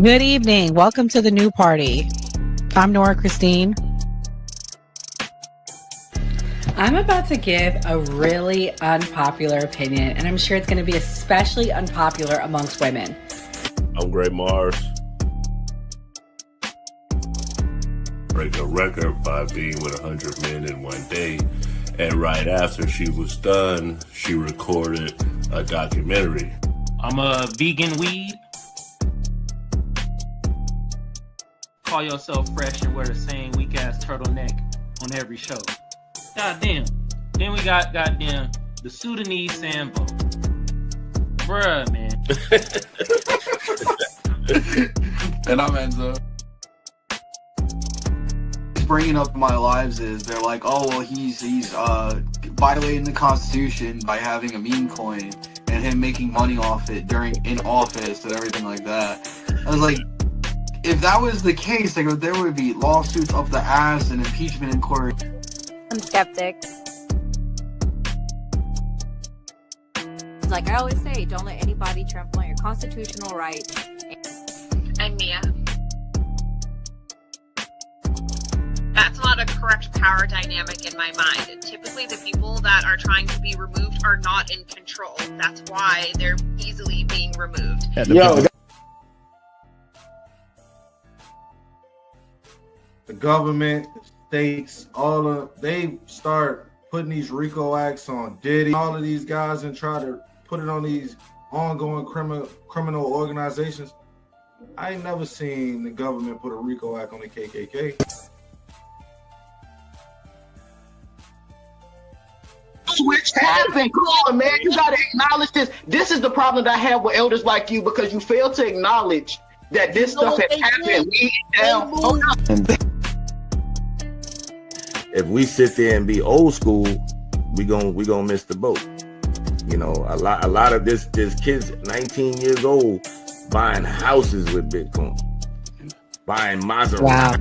Good evening. Welcome to the new party. I'm Nora Christine. I'm about to give a really unpopular opinion, and I'm sure it's going to be especially unpopular amongst women. I'm Gray Mars. Break a record by being with 100 men in one day. And right after she was done, she recorded a documentary. I'm a vegan weed. Call yourself fresh and wear the same weak ass turtleneck on every show. Goddamn. Then we got goddamn the Sudanese Sambo. Bruh, man. And I'm Enzo. Bringing up my lives is they're like, oh well, he's violating the Constitution by having a meme coin and him making money off it in office and everything like that. I was like, if that was the case, like there would be lawsuits up the ass and impeachment in court. I'm skeptic. Like I always say, don't let anybody trample on your constitutional rights. I'm Mia. That's not a correct power dynamic in my mind. Typically, the people that are trying to be removed are not in control. That's why they're easily being removed. The government, states, they start putting these RICO acts on Diddy, all of these guys, and try to put it on these ongoing criminal organizations. I ain't never seen the government put a RICO act on the KKK. Switch happened. Come on, man. You gotta acknowledge this. This is the problem that I have with elders like you, because you fail to acknowledge that this stuff has happened. We down. If we sit there and be old school, we gonna miss the boat. You know, a lot of this kids 19 years old buying houses with Bitcoin, buying Maserati. Wow.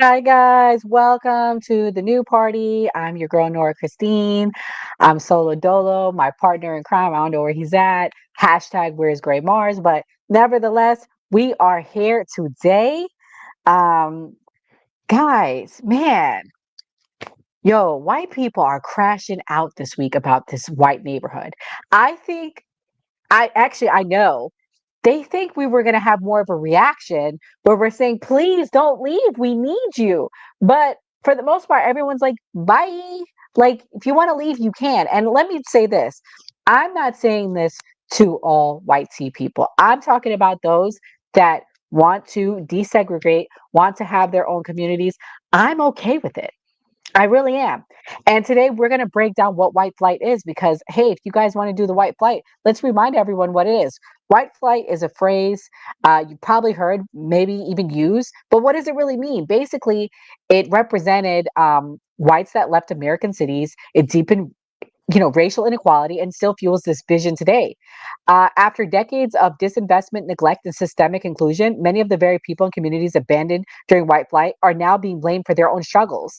Hi guys, welcome to the new party. I'm your girl Nora Christine. I'm solo dolo, my partner in crime. I don't know where he's at. Hashtag where's Gray Mars, but nevertheless, we are here today. Guys, man, yo, white people are crashing out this week about this white neighborhood. I know they think we were going to have more of a reaction where we're saying, please don't leave. We need you. But for the most part, everyone's like, bye. Like, if you want to leave, you can. And let me say this. I'm not saying this to all white tea people. I'm talking about those that want to desegregate, want to have their own communities. I'm okay with it. I really am. And today we're going to break down what white flight is because, hey, if you guys want to do the white flight, let's remind everyone what it is. White flight is a phrase you probably heard, maybe even used, but what does it really mean? Basically, it represented whites that left American cities. It deepened racial inequality and still fuels this vision today. After decades of disinvestment, neglect, and systemic inclusion, many of the very people and communities abandoned during white flight are now being blamed for their own struggles.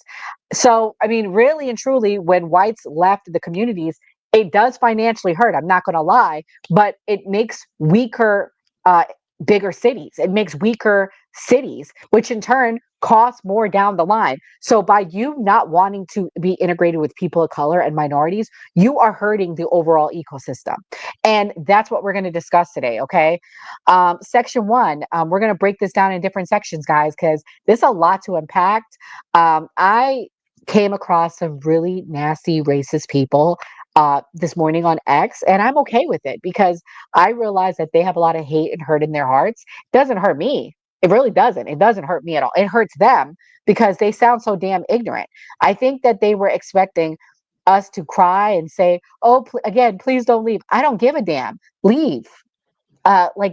So, I mean, really and truly, when whites left the communities, it does financially hurt. I'm not going to lie, but it makes weaker, bigger cities. It makes weaker cities, which in turn costs more down the line. So by you not wanting to be integrated with people of color and minorities, you are hurting the overall ecosystem. And that's what we're going to discuss today, okay? Section 1, we're going to break this down in different sections, guys, because there's a lot to unpack. I came across some really nasty racist people this morning on X, and I'm okay with it because I realize that they have a lot of hate and hurt in their hearts. It doesn't hurt me. It really doesn't. It doesn't hurt me at all. It hurts them because they sound so damn ignorant. I think that they were expecting us to cry and say, oh, again, please don't leave. I don't give a damn. Leave.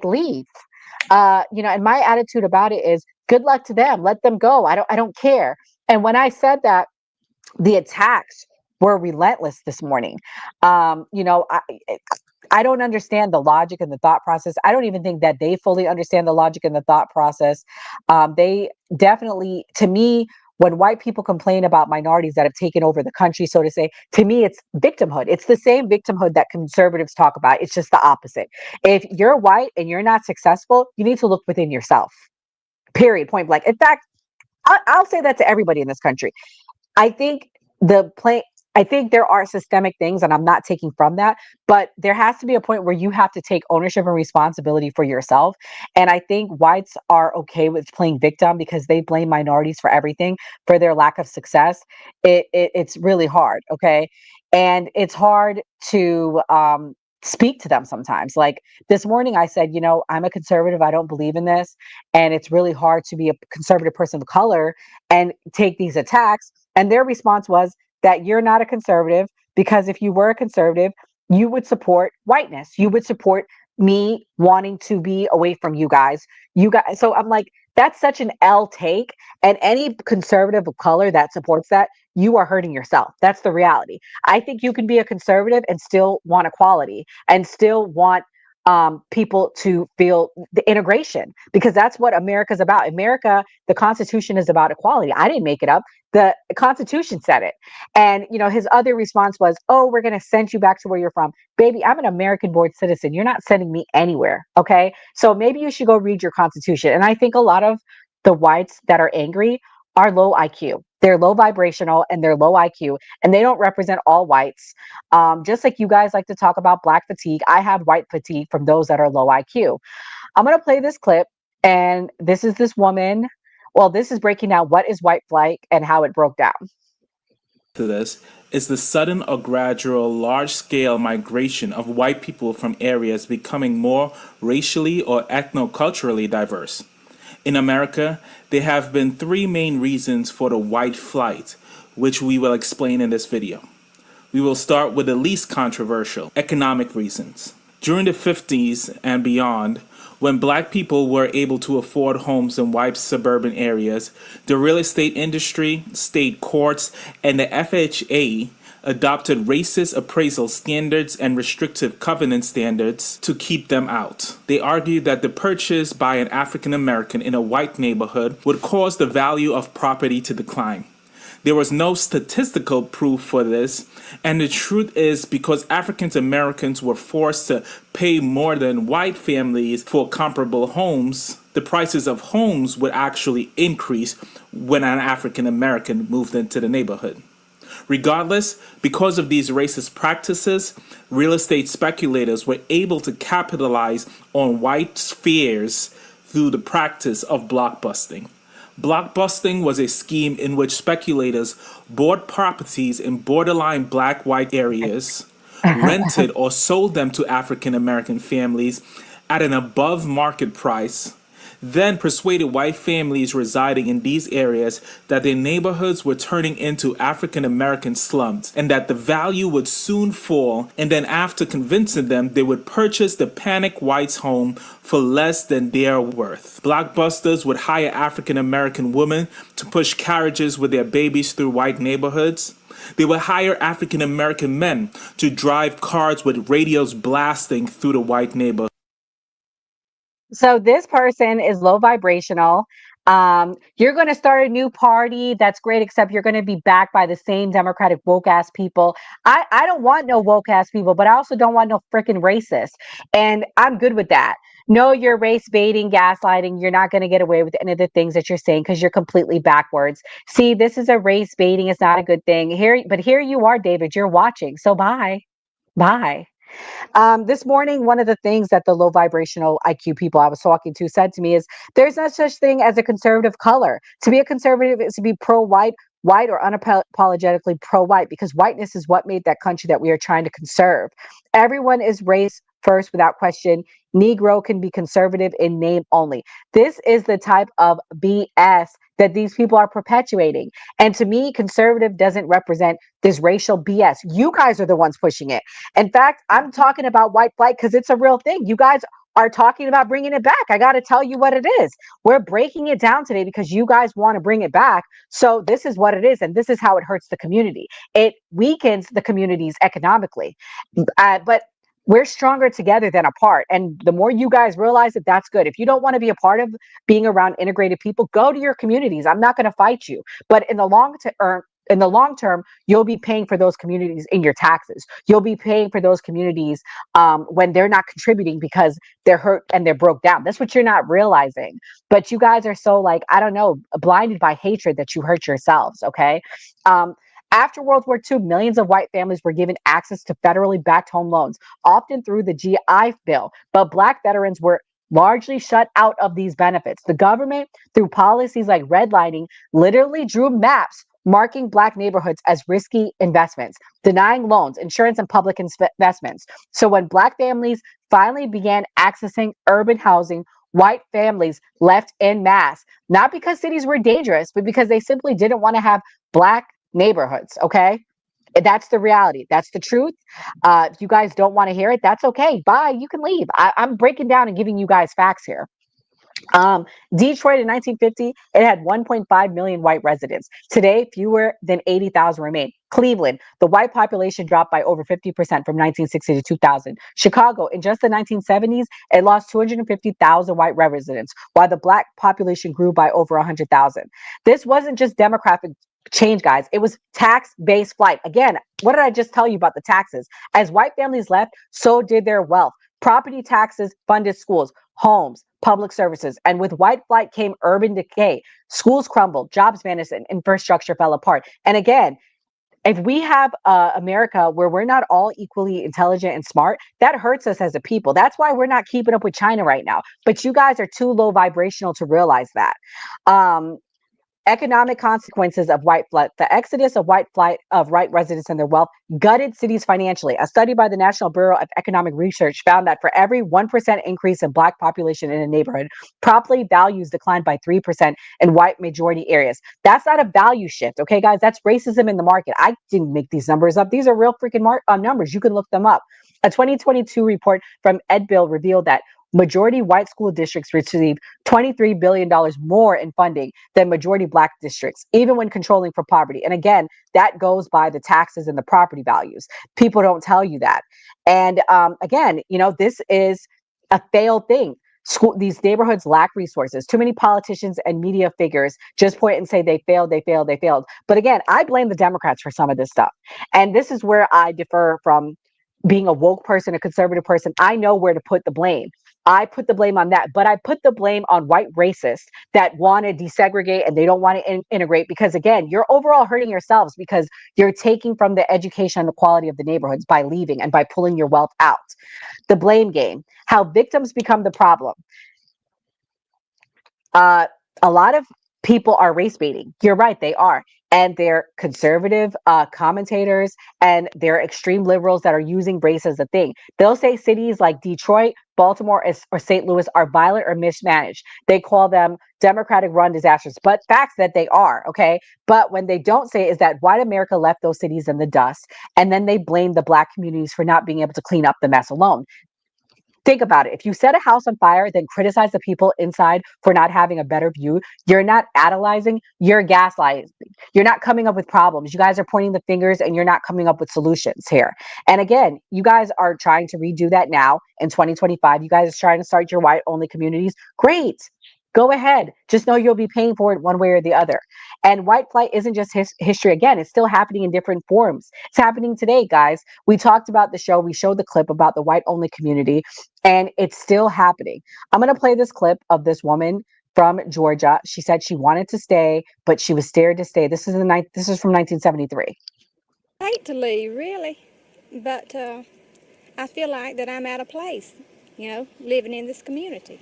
Leave. And my attitude about it is good luck to them. Let them go. I don't care. And when I said that, the attacks were relentless this morning. I don't understand the logic and the thought process. I don't even think that they fully understand the logic and the thought process. They definitely, to me, when white people complain about minorities that have taken over the country, so to say, to me, it's victimhood. It's the same victimhood that conservatives talk about. It's just the opposite. If you're white and you're not successful, you need to look within yourself. Period. Point blank. In fact, I'll say that to everybody in this country. I think the play. I think there are systemic things, and I'm not taking from that, but there has to be a point where you have to take ownership and responsibility for yourself. And I think whites are okay with playing victim because they blame minorities for everything, for their lack of success. It's really hard, okay, and it's hard to speak to them sometimes. Like this morning, I said, I'm a conservative. I don't believe in this, and it's really hard to be a conservative person of color and take these attacks. And their response was that you're not a conservative because if you were a conservative, you would support whiteness. You would support me wanting to be away from you guys. You guys. So I'm like, that's such an L take. And any conservative of color that supports that, you are hurting yourself. That's the reality. I think you can be a conservative and still want equality and still want people to feel the integration, because that's what America's about. America, the Constitution is about equality. I didn't make it up. The Constitution said it. And, his other response was, oh, we're going to send you back to where you're from. Baby, I'm an American born citizen. You're not sending me anywhere. Okay. So maybe you should go read your Constitution. And I think a lot of the whites that are angry are low IQ. They're low vibrational and they're low IQ, and they don't represent all whites. Just like you guys like to talk about black fatigue, I have white fatigue from those that are low IQ. I'm going to play this clip, and this is this woman. Well, this is breaking down what is white flight and how it broke down. To this is the sudden or gradual large-scale migration of white people from areas becoming more racially or ethnoculturally diverse. In America, there have been three main reasons for the white flight, which we will explain in this video. We will start with the least controversial, economic reasons. During the 50s and beyond, when black people were able to afford homes in white suburban areas, the real estate industry, state courts, and the FHA adopted racist appraisal standards and restrictive covenant standards to keep them out. They argued that the purchase by an African American in a white neighborhood would cause the value of property to decline. There was no statistical proof for this, and the truth is because African Americans were forced to pay more than white families for comparable homes, the prices of homes would actually increase when an African American moved into the neighborhood. Regardless, because of these racist practices, real estate speculators were able to capitalize on white fears through the practice of blockbusting. Blockbusting was a scheme in which speculators bought properties in borderline black-white areas, rented or sold them to African American families at an above-market price, then persuaded white families residing in these areas that their neighborhoods were turning into African American slums and that the value would soon fall, and then after convincing them, they would purchase the panicked whites' home for less than their worth. Blockbusters would hire African American women to push carriages with their babies through white neighborhoods. They would hire African American men to drive cars with radios blasting through the white neighborhood. So this person is low vibrational. You're going to start a new party. That's great, except you're going to be backed by the same Democratic woke ass people. I don't want no woke ass people, but I also don't want no freaking racist. And I'm good with that. No, you're race baiting, gaslighting. You're not going to get away with any of the things that you're saying because you're completely backwards. See, this is a race baiting. It's not a good thing here, but here you are, David. You're watching. So bye. Bye. This morning, one of the things that the low vibrational IQ people I was talking to said to me is there's no such thing as a conservative color. To be a conservative is to be pro-white, white or unapologetically pro-white, because whiteness is what made that country that we are trying to conserve. Everyone is race first without question. Negro can be conservative in name only. This is the type of BS that these people are perpetuating. And to me, conservative doesn't represent this racial BS. You guys are the ones pushing it. In fact, I'm talking about white flight because it's a real thing. You guys are talking about bringing it back. I got to tell you what it is. We're breaking it down today because you guys want to bring it back. So this is what it is. And this is how it hurts the community. It weakens the communities economically. But we're stronger together than apart. And the more you guys realize it, that's good. If you don't want to be a part of being around integrated people, go to your communities. I'm not going to fight you. But in the long term, you'll be paying for those communities in your taxes. You'll be paying for those communities when they're not contributing because they're hurt and they're broke down. That's what you're not realizing. But you guys are so, like, I don't know, blinded by hatred that you hurt yourselves. Okay. Um, After World War II, millions of white families were given access to federally backed home loans, often through the GI Bill. But Black veterans were largely shut out of these benefits. The government, through policies like redlining, literally drew maps marking Black neighborhoods as risky investments, denying loans, insurance, and public investments. So when Black families finally began accessing urban housing, white families left en masse, not because cities were dangerous, but because they simply didn't want to have Black neighborhoods. Okay. That's the reality. That's the truth. If you guys don't want to hear it, that's okay. Bye. You can leave. I'm breaking down and giving you guys facts here. Detroit in 1950, it had 1.5 million white residents. Today, fewer than 80,000 remain. Cleveland, the white population dropped by over 50% from 1960 to 2000. Chicago, in just the 1970s, it lost 250,000 white residents, while the Black population grew by over 100,000. This wasn't just demographic change, guys. It was tax-based flight. Again, what did I just tell you about the taxes? As white families left, so did their wealth. Property taxes funded schools, homes, public services. And with white flight came urban decay. Schools crumbled, jobs vanished, and infrastructure fell apart. And again, if we have America where we're not all equally intelligent and smart, that hurts us as a people. That's why we're not keeping up with China right now. But you guys are too low vibrational to realize that. Economic consequences of white flight. The exodus of white residents and their wealth gutted cities financially. A study by the National Bureau of Economic Research found that for every 1% increase in Black population in a neighborhood, property values declined by 3% in white majority areas. That's not a value shift, okay, guys? That's racism in the market. I didn't make these numbers up. These are real freaking numbers. You can look them up. A 2022 report from EdBill revealed that majority white school districts received $23 billion more in funding than majority Black districts, even when controlling for poverty. And again, that goes by the taxes and the property values. People don't tell you that. And again, this is a failed thing. These neighborhoods lack resources. Too many politicians and media figures just point and say they failed, they failed, they failed. But again, I blame the Democrats for some of this stuff. And this is where I differ from being a woke person, a conservative person. I know where to put the blame. I put the blame on that, but I put the blame on white racists that want to desegregate and they don't want to integrate because, again, you're overall hurting yourselves because you're taking from the education and the quality of the neighborhoods by leaving and by pulling your wealth out. The blame game, how victims become the problem. A lot of people are race baiting. You're right, they are. And they're conservative commentators and they're extreme liberals that are using race as a thing. They'll say cities like Detroit, Baltimore, or St. Louis are violent or mismanaged. They call them Democratic run disasters, but facts that they are, okay? But when they don't say is that white America left those cities in the dust, and then they blame the Black communities for not being able to clean up the mess alone. Think about it. If you set a house on fire, then criticize the people inside for not having a better view, you're not analyzing, you're gaslighting. You're not coming up with problems. You guys are pointing the fingers and you're not coming up with solutions here. And again, you guys are trying to redo that now in 2025. You guys are trying to start your white only communities. Great. Go ahead. Just know you'll be paying for it one way or the other. And white flight isn't just history. Again, it's still happening in different forms. It's happening today, guys. We talked about the show. We showed the clip about the white only community, and it's still happening. I'm going to play this clip of this woman from Georgia. She said she wanted to stay, but she was scared to stay. This is from 1973. I hate to leave, really, but I feel like that I'm out of place, living in this community.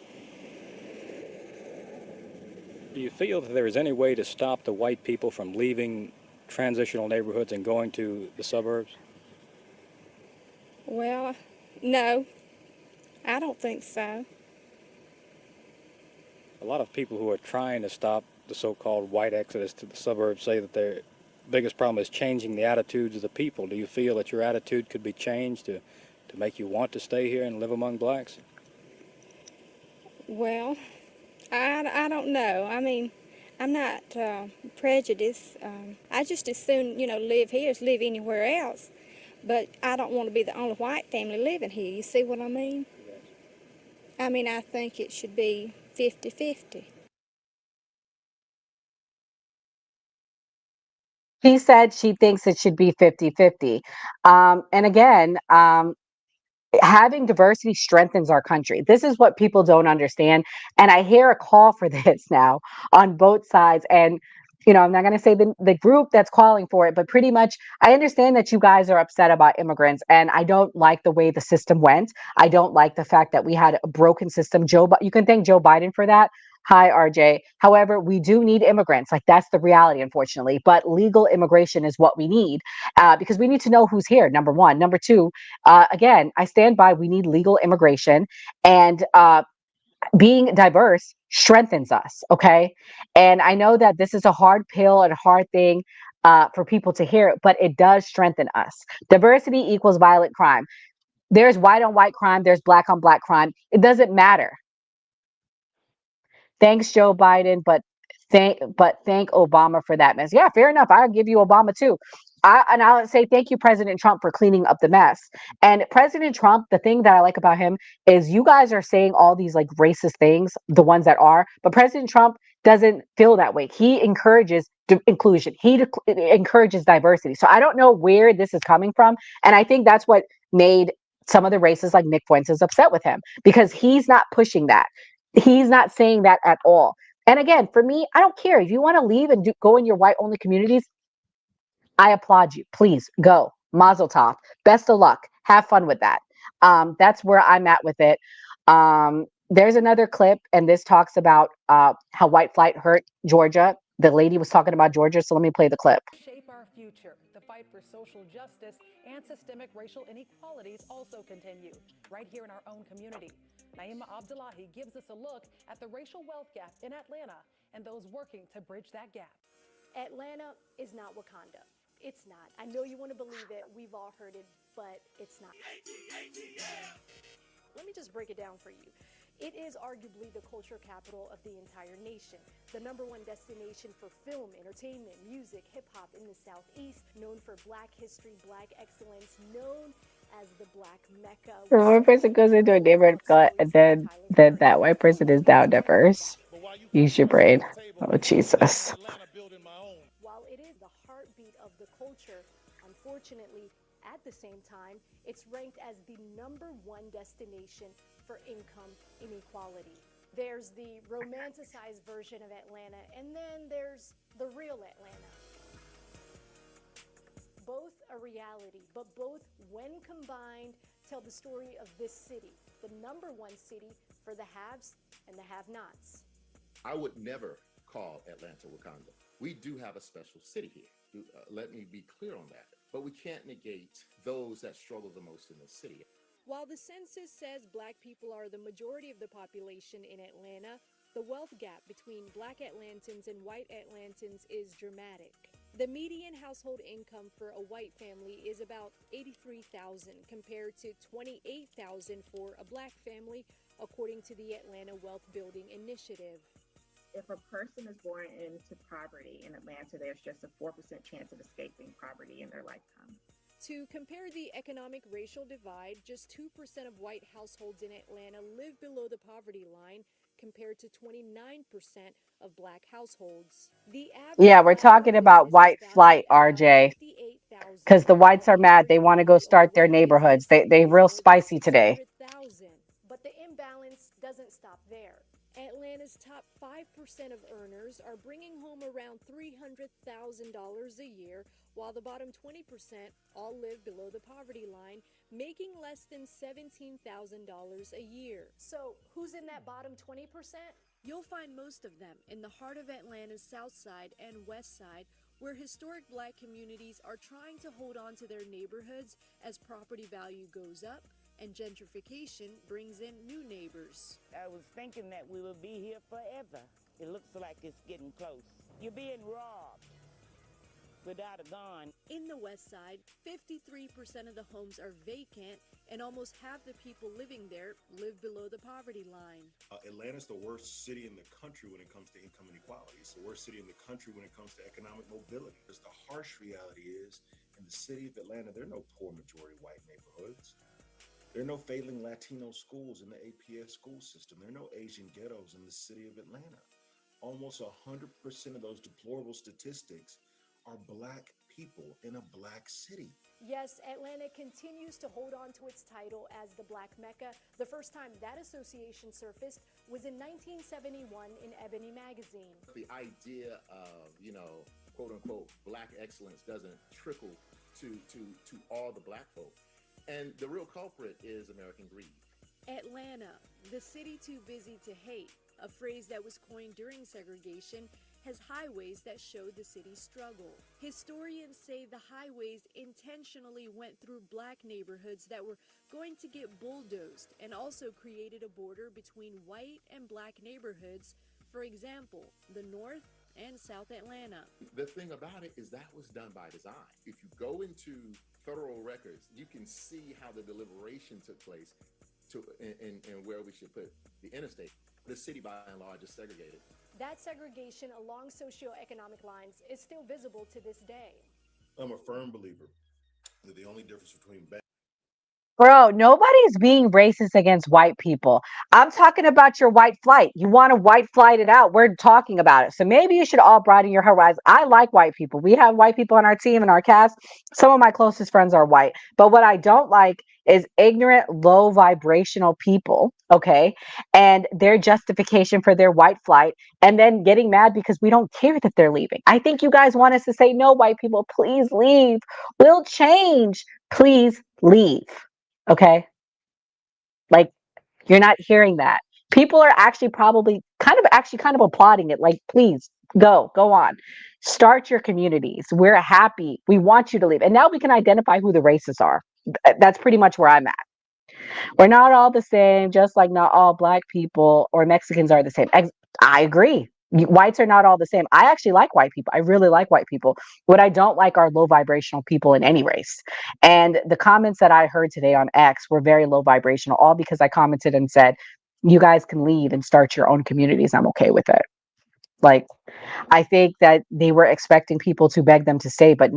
Do you feel that there is any way to stop the white people from leaving transitional neighborhoods and going to the suburbs? Well, no, I don't think so. A lot of people who are trying to stop the so-called white exodus to the suburbs say that their biggest problem is changing the attitudes of the people. Do you feel that your attitude could be changed to make you want to stay here and live among blacks? Well, I don't know. I mean, I'm not prejudiced. I just as soon, live here as live anywhere else. But I don't want to be the only white family living here. You see what I mean? I mean, I think it should be 50-50. She said she thinks it should be 50-50. And again, having diversity strengthens our country. This is what people don't understand. And I hear a call for this now on both sides. And, I'm not going to say the group that's calling for it, but pretty much I understand that you guys are upset about immigrants. And I don't like the way the system went. I don't like the fact that we had a broken system. You can thank Joe Biden for that. Hi, RJ. However, we do need immigrants. Like, that's the reality, unfortunately. But legal immigration is what we need because we need to know who's here, number one. Number two, again, I stand by we need legal immigration, and being diverse strengthens us. Okay. And I know that this is a hard pill and a hard thing for people to hear, but it does strengthen us. Diversity equals violent crime. There's white on white crime, there's black on black crime. It doesn't matter. Thanks, Joe Biden, but thank Obama for that mess. Yeah, fair enough. I'll give you Obama too. I'll say thank you, President Trump, for cleaning up the mess. And President Trump, the thing that I like about him is you guys are saying all these like racist things, the ones that are, but President Trump doesn't feel that way. He encourages inclusion. He encourages diversity. So I don't know where this is coming from, and I think that's what made some of the racists like Nick Fuentes upset with him because he's not pushing that. He's not saying that at all. And again, for me, I don't care if you want to leave and go in your white only communities. I applaud you. Please go. Mazel tov. Best of luck. Have fun with that. That's where I'm at with it. There's another clip, and this talks about how white flight hurt Georgia. The lady was talking about Georgia, so let me play the clip. Shape our future. The fight for social justice and systemic racial inequalities also continue right here in our own community. Naima Abdullahi gives us a look at the racial wealth gap in Atlanta and those working to bridge that gap. Atlanta is not Wakanda. It's not. I know you want to believe it. We've all heard it, but it's not. Let me just break it down for you. It is arguably the culture capital of the entire nation, the #1 destination for film, entertainment, music, hip-hop in the Southeast, known for Black history, Black excellence, known as the Black Mecca. So one person goes into a neighborhood and then that white person is down diverse. Use your brain. Oh, Jesus. While it is the heartbeat of the culture, unfortunately, at the same time, it's ranked as the #1 destination for income inequality. There's the romanticized version of Atlanta, and then there's the real Atlanta. Both a reality, but both, when combined, tell the story of this city, the #1 city for the haves and the have-nots. I would never call Atlanta Wakanda. We do have a special city here. Let me be clear on that. But we can't negate those that struggle the most in the city. While the census says Black people are the majority of the population in Atlanta, the wealth gap between Black Atlantans and white Atlantans is dramatic. The median household income for a white family is about $83,000 compared to $28,000 for a Black family, according to the Atlanta Wealth Building Initiative. If a person is born into poverty in Atlanta, there's just a 4% chance of escaping poverty in their lifetime. To compare the economic racial divide, just 2% of white households in Atlanta live below the poverty line, compared to 29% of Black households. Yeah, we're talking about white flight, RJ. Because the whites are mad. They want to go start their neighborhoods. They real spicy today. But the imbalance doesn't stop there. Atlanta's top 5% of earners are bringing home around $300,000 a year, while the bottom 20% all live below the poverty line, making less than $17,000 a year. So who's in that bottom 20%? You'll find most of them in the heart of Atlanta's South Side and West Side, where historic Black communities are trying to hold on to their neighborhoods as property value goes up and gentrification brings in new neighbors. I was thinking that we would be here forever. It looks like it's getting close. You're being robbed without a gun. In the West Side, 53% of the homes are vacant, and almost half the people living there live below the poverty line. Atlanta's the worst city in the country when it comes to income inequality. It's the worst city in the country when it comes to economic mobility. Because the harsh reality is In the city of Atlanta, there are no poor majority white neighborhoods. There are no failing Latino schools in the APS school system. There are no Asian ghettos in the city of Atlanta. Almost 100% of those deplorable statistics are Black people in a Black city. Yes, Atlanta continues to hold on to its title as the Black Mecca. The first time that association surfaced was in 1971 in Ebony magazine. The idea of, quote unquote, Black excellence doesn't trickle to all the Black folk. And the real culprit is American greed. Atlanta, the city too busy to hate, a phrase that was coined during segregation, has highways that show the city's struggle. Historians say the highways intentionally went through Black neighborhoods that were going to get bulldozed and also created a border between white and Black neighborhoods, for example, the North and South Atlanta. The thing about it is that was done by design. If you go into federal records, you can see how the deliberation took place and where we should put the interstate. The city, by and large, is segregated. That segregation along socioeconomic lines is still visible to this day. I'm a firm believer that the only difference between Bro, nobody's being racist against white people. I'm talking about your white flight. You want to white flight it out. We're talking about it. So maybe you should all broaden your horizon. I like white people. We have white people on our team and our cast. Some of my closest friends are white. But what I don't like is ignorant, low vibrational people, okay? And their justification for their white flight and then getting mad because we don't care that they're leaving. I think you guys want us to say, no, white people, please leave. We'll change. Please leave. Okay. Like, you're not hearing that. People are actually probably kind of applauding it. Like, please go on. Start your communities. We're happy. We want you to leave. And now we can identify who the racists are. That's pretty much where I'm at. We're not all the same, just like not all Black people or Mexicans are the same. I agree. Whites are not all the same. I actually like white people. I really like white people. What I don't like are low vibrational people in any race. And the comments that I heard today on X were very low vibrational, all because I commented and said, you guys can leave and start your own communities. I'm okay with it. Like, I think that they were expecting people to beg them to stay, but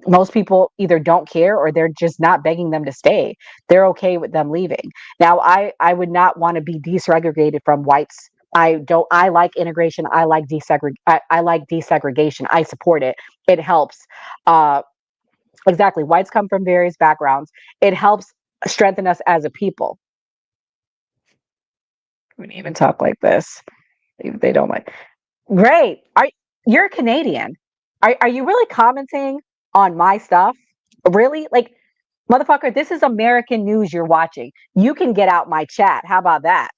most people either don't care or they're just not begging them to stay. They're okay with them leaving. Now, I would not want to be desegregated from whites. I like integration. I like desegregation. I support it. It helps. Exactly. Whites come from various backgrounds. It helps strengthen us as a people. We wouldn't even talk like this. They don't like. Great. You're Canadian. Are you really commenting on my stuff? Really? Like, motherfucker, this is American news you're watching. You can get out my chat. How about that?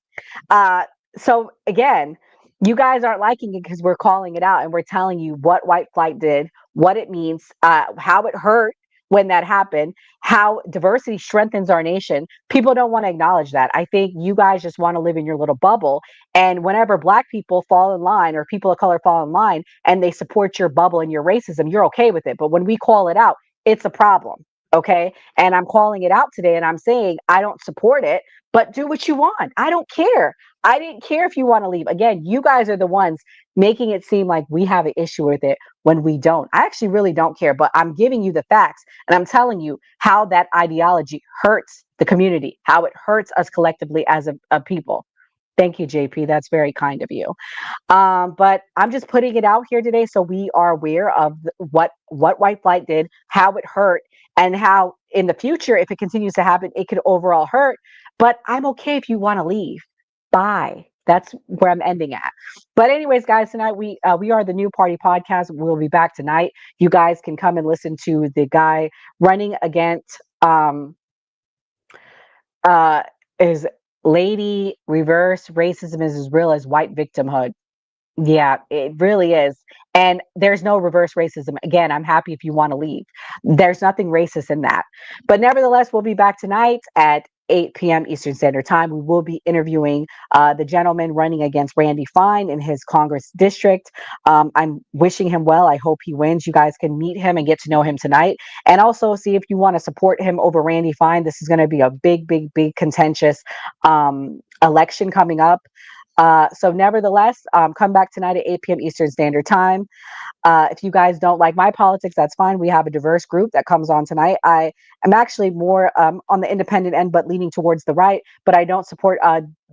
So again, you guys aren't liking it because we're calling it out and we're telling you what white flight did, what it means, how it hurt when that happened, how diversity strengthens our nation. People don't want to acknowledge that. I think you guys just want to live in your little bubble. And whenever Black people fall in line or people of color fall in line and they support your bubble and your racism, you're okay with it. But when we call it out, it's a problem. Okay. And I'm calling it out today and I'm saying I don't support it, but do what you want. I don't care. I didn't care if you want to leave. Again, you guys are the ones making it seem like we have an issue with it when we don't. I actually really don't care, but I'm giving you the facts and I'm telling you how that ideology hurts the community, how it hurts us collectively as a people. Thank you, JP. That's very kind of you. But I'm just putting it out here today so we are aware of what white flight did, how it hurt, and how in the future, if it continues to happen, it could overall hurt. But I'm okay if you want to leave. Bye. That's where I'm ending at. But anyways, guys, tonight we are the New Party Podcast. We'll be back tonight. You guys can come and listen to the guy running against is lady reverse racism is as real as white victimhood. Yeah, it really is. And there's no reverse racism. Again, I'm happy if you want to leave. There's nothing racist in that. But nevertheless, we'll be back tonight at 8 p.m. Eastern Standard Time. We will be interviewing the gentleman running against Randy Fine in his Congress district. I'm wishing him well. I hope he wins. You guys can meet him and get to know him tonight. And also see if you want to support him over Randy Fine. This is going to be a big, big, big contentious election coming up. So nevertheless, come back tonight at 8 p.m. Eastern Standard Time. If you guys don't like my politics, that's fine. We have a diverse group that comes on tonight. I am actually more on the independent end, but leaning towards the right. But I don't support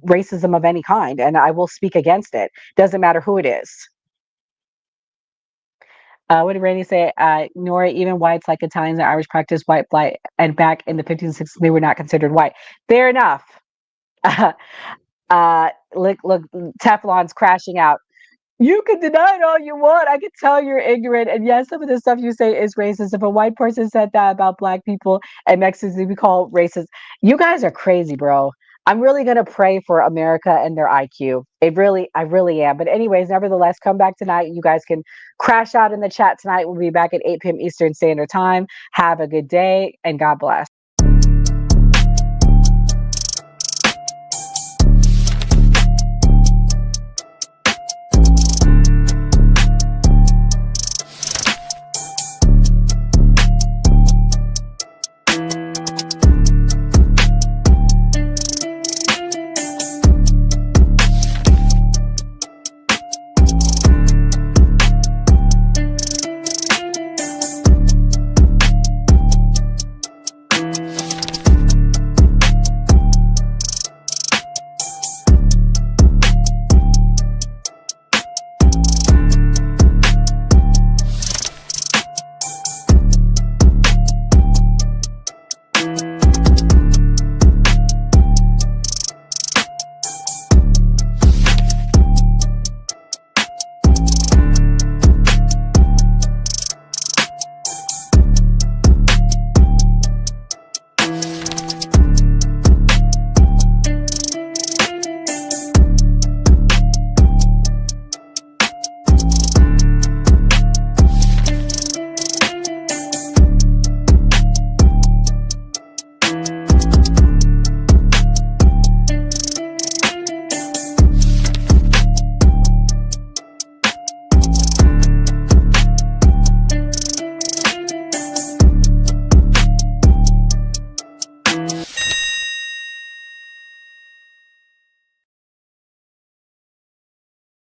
racism of any kind, and I will speak against it. Doesn't matter who it is. What did Randy say? Nora, even whites like Italians and Irish practice white flight, and back in the 15th and 16th, they were not considered white. Fair enough. Look, Teflon's crashing out. You can deny it all you want. I can tell you're ignorant. And yes, some of the stuff you say is racist. If a white person said that about black people and Mexicans, we call racist. You guys are crazy, bro. I'm really gonna pray for America and their IQ. I really am. But anyways, nevertheless, come back tonight. You guys can crash out in the chat tonight. We'll be back at 8 p.m. Eastern Standard Time. Have a good day and God bless.